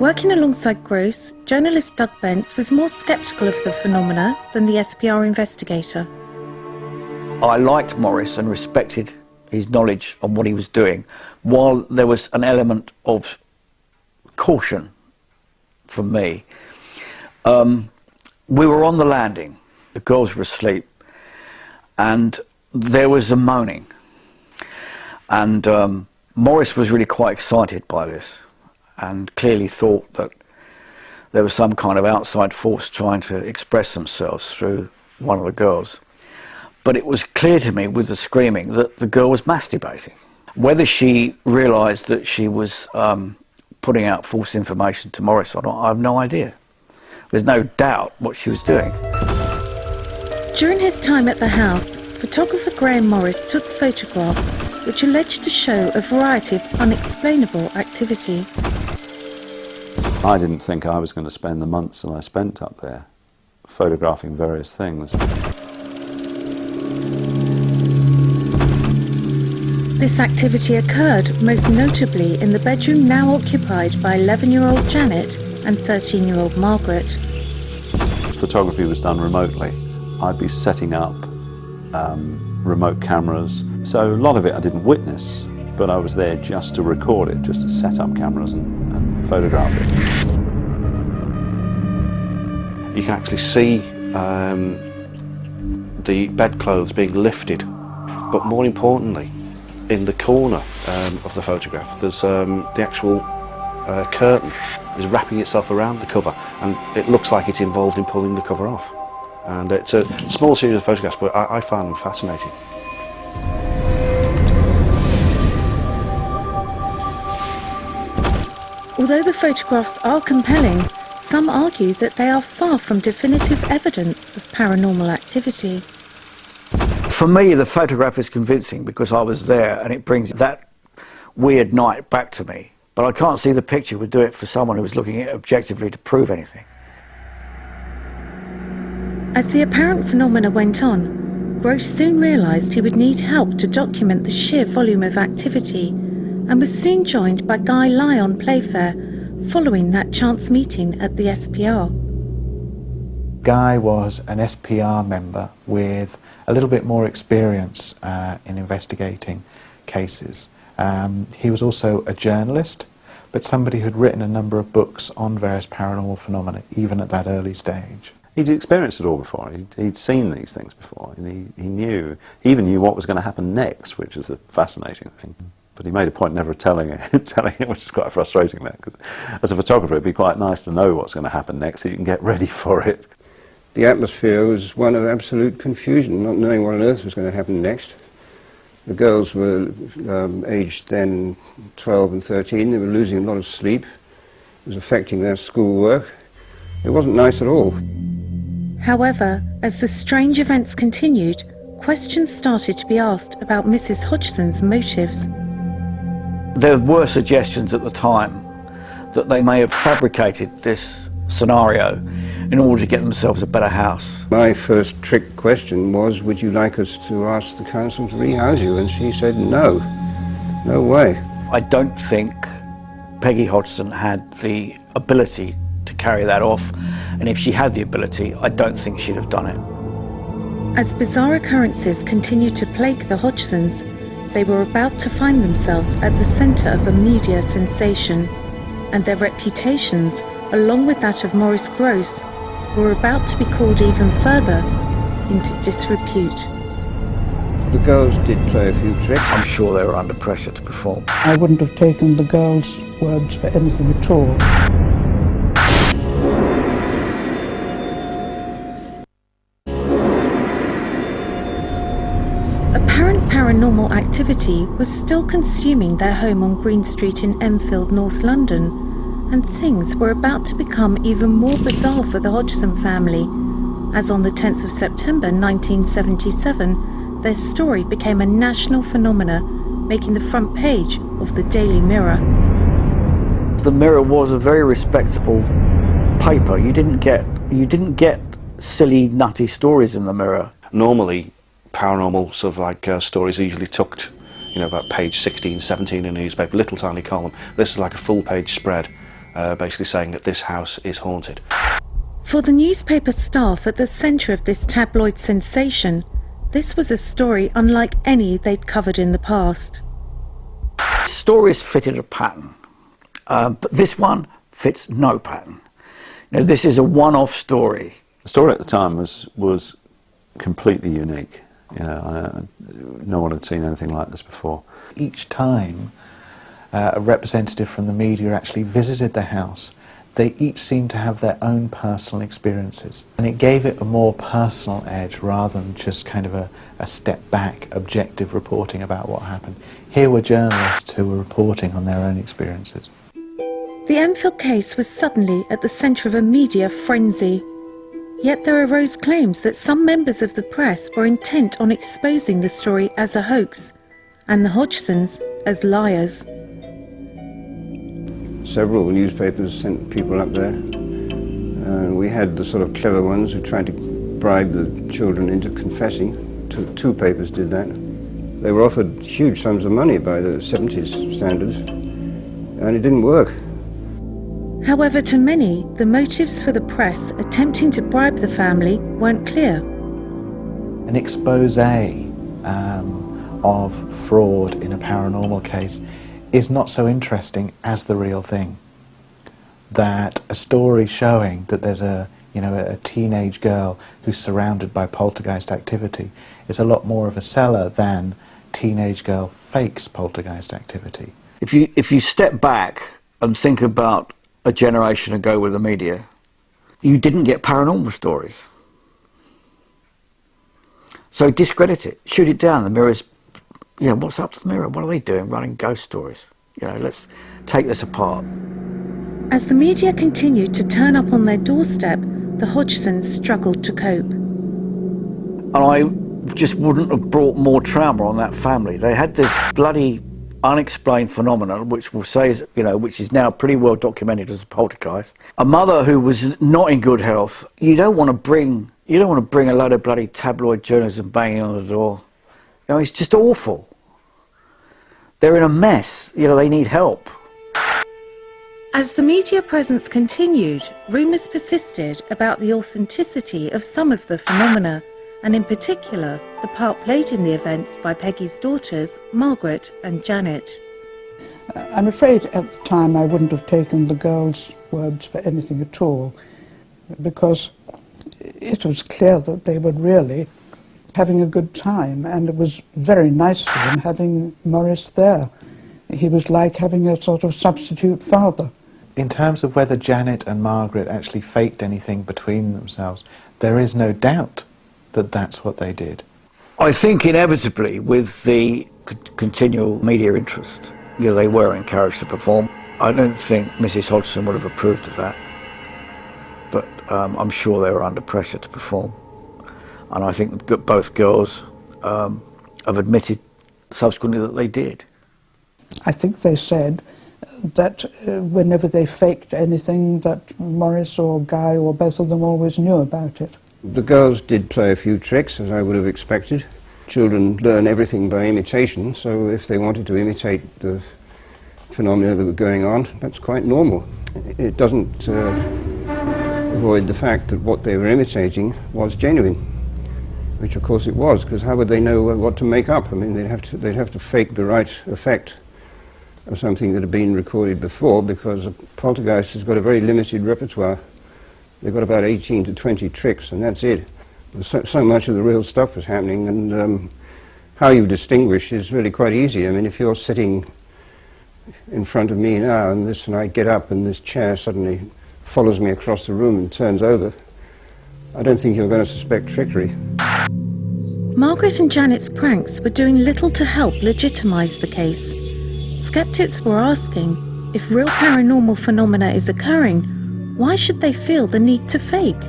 Working alongside Gross, journalist Doug Bentz was more sceptical of the phenomena than the SPR investigator. I liked Morris and respected his knowledge on what he was doing, while there was an element of caution from me. We were on the landing, the girls were asleep, and there was a moaning. And Morris was really quite excited by this, and clearly thought that there was some kind of outside force trying to express themselves through one of the girls. But it was clear to me with the screaming that the girl was masturbating. Whether she realised that she was putting out false information to Morris or not, I have no idea. There's no doubt what she was doing. During his time at the house, photographer Graham Morris took photographs which alleged to show a variety of unexplainable activity. I didn't think I was going to spend the months that I spent up there photographing various things. This activity occurred most notably in the bedroom now occupied by 11-year-old Janet and 13-year-old Margaret. Photography was done remotely. I'd be setting up remote cameras, so a lot of it I didn't witness, but I was there just to record it, just to set up cameras and photograph it. You can actually see the bedclothes being lifted, but more importantly, in the corner of the photograph, there's the actual curtain is wrapping itself around the cover, and it looks like it's involved in pulling the cover off. And it's a small series of photographs, but I found them fascinating. Although the photographs are compelling, some argue that they are far from definitive evidence of paranormal activity. For me, the photograph is convincing because I was there and it brings that weird night back to me. But I can't see the picture would do it for someone who was looking at it objectively to prove anything. As the apparent phenomena went on, Gross soon realised he would need help to document the sheer volume of activity, and was soon joined by Guy Lyon Playfair following that chance meeting at the SPR. Guy was an SPR member with a little bit more experience in investigating cases. He was also a journalist, but somebody who'd written a number of books on various paranormal phenomena, even at that early stage. He'd experienced it all before. He'd seen these things before, and he even knew what was going to happen next, which is a fascinating thing. But he made a point never telling it, which is quite frustrating there, because as a photographer it'd be quite nice to know what's going to happen next so you can get ready for it. The atmosphere was one of absolute confusion, not knowing what on earth was going to happen next. The girls were aged then 12 and 13, they were losing a lot of sleep. It was affecting their schoolwork. It wasn't nice at all. However, as the strange events continued, questions started to be asked about Mrs. Hodgson's motives. There were suggestions at the time that they may have fabricated this scenario in order to get themselves a better house. My first trick question was, would you like us to ask the council to rehouse you? And she said, no, no way. I don't think Peggy Hodgson had the ability to carry that off, and if she had the ability, I don't think she'd have done it. As bizarre occurrences continued to plague the Hodgsons, they were about to find themselves at the centre of a media sensation, and their reputations, along with that of Maurice Gross, were about to be called even further into disrepute. The girls did play a few tricks. I'm sure they were under pressure to perform. I wouldn't have taken the girls' words for anything at all. Apparent paranormal activity was still consuming their home on Green Street in Enfield, North London, and things were about to become even more bizarre for the Hodgson family, as on the 10th of September 1977, their story became a national phenomena, making the front page of the Daily Mirror. The Mirror was a very respectable paper. You didn't get silly, nutty stories in the Mirror. Normally, paranormal sort of like stories are usually tucked, you know, about page 16, 17 in a newspaper, little tiny column. This is like a full page spread, basically saying that this house is haunted. For the newspaper staff at the centre of this tabloid sensation, this was a story unlike any they'd covered in the past. Stories fitted a pattern, but this one fits no pattern. You know, this is a one-off story. The story at the time was completely unique. You know, no one had seen anything like this before. Each time a representative from the media actually visited the house, they each seemed to have their own personal experiences. And it gave it a more personal edge rather than just kind of a step back, objective reporting about what happened. Here were journalists who were reporting on their own experiences. The Enfield case was suddenly at the centre of a media frenzy. Yet there arose claims that some members of the press were intent on exposing the story as a hoax, and the Hodgsons as liars. Several newspapers sent people up there. We had the sort of clever ones who tried to bribe the children into confessing. Two papers did that. They were offered huge sums of money by the 70s standards, and it didn't work. However, to many, the motives for the press attempting to bribe the family weren't clear. An expose of fraud in a paranormal case is not so interesting as the real thing. That a story showing that there's a teenage girl who's surrounded by poltergeist activity is a lot more of a seller than teenage girl fakes poltergeist activity. If you step back and think about a generation ago with the media, you didn't get paranormal stories. So discredit it, shoot it down. The Mirror's, you know, what's up to the Mirror? What are they doing running ghost stories? You know, let's take this apart. As the media continued to turn up on their doorstep, the Hodgsons struggled to cope. And I just wouldn't have brought more trauma on that family. They had this bloody unexplained phenomenon, which we'll say is, you know, which is now pretty well documented as a poltergeist. A mother who was not in good health. You don't want to bring a load of bloody tabloid journalism banging on the door. You know, it's just awful. They're in a mess. You know, they need help. As the media presence continued, rumours persisted about the authenticity of some of the phenomena, and in particular, the part played in the events by Peggy's daughters, Margaret and Janet. I'm afraid at the time I wouldn't have taken the girls' words for anything at all, because it was clear that they were really having a good time, and it was very nice for them having Morris there. He was like having a sort of substitute father. In terms of whether Janet and Margaret actually faked anything between themselves, there is no doubt that that's what they did. I think inevitably, with the continual media interest, you know, they were encouraged to perform. I don't think Mrs. Hodgson would have approved of that, but I'm sure they were under pressure to perform. And I think both girls have admitted subsequently that they did. I think they said that whenever they faked anything, that Morris or Guy or both of them always knew about it. The girls did play a few tricks, as I would have expected. Children learn everything by imitation, so if they wanted to imitate the phenomena that were going on, that's quite normal. It doesn't avoid the fact that what they were imitating was genuine, which of course it was, because how would they know what to make up? I mean, they'd have to fake the right effect of something that had been recorded before, because a poltergeist has got a very limited repertoire. They've got about 18 to 20 tricks, and that's it. So much of the real stuff was happening, and how you distinguish is really quite easy. I mean, if you're sitting in front of me now, and I get up, and this chair suddenly follows me across the room and turns over, I don't think you're going to suspect trickery. Margaret and Janet's pranks were doing little to help legitimise the case. Skeptics were asking, if real paranormal phenomena is occurring, why should they feel the need to fake?